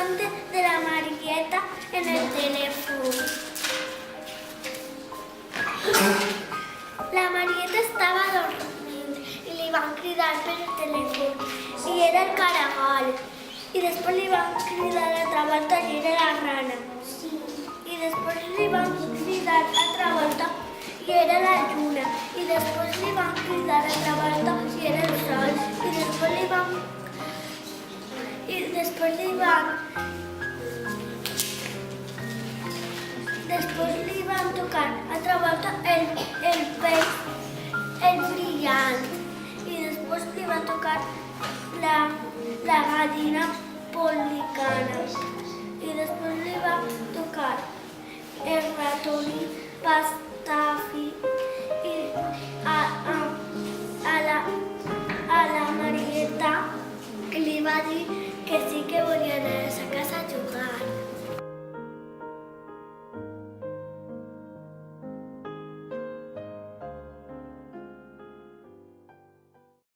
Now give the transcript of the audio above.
conte de la Marieta en el telèfon. La Marieta estava dormint i li van cridar per el telèfon i era el caragol. I després li van cridar altra volta i era la rana. I després li van cridar altra volta i era la lluna. I després li van cridar altra volta i era el sol. I després li van tocar altra volta el peix, el brillant. I després li va tocar la gallina policana. I després li va tocar el ratolí pastafi. I a la Marieta li va dir que sí que volia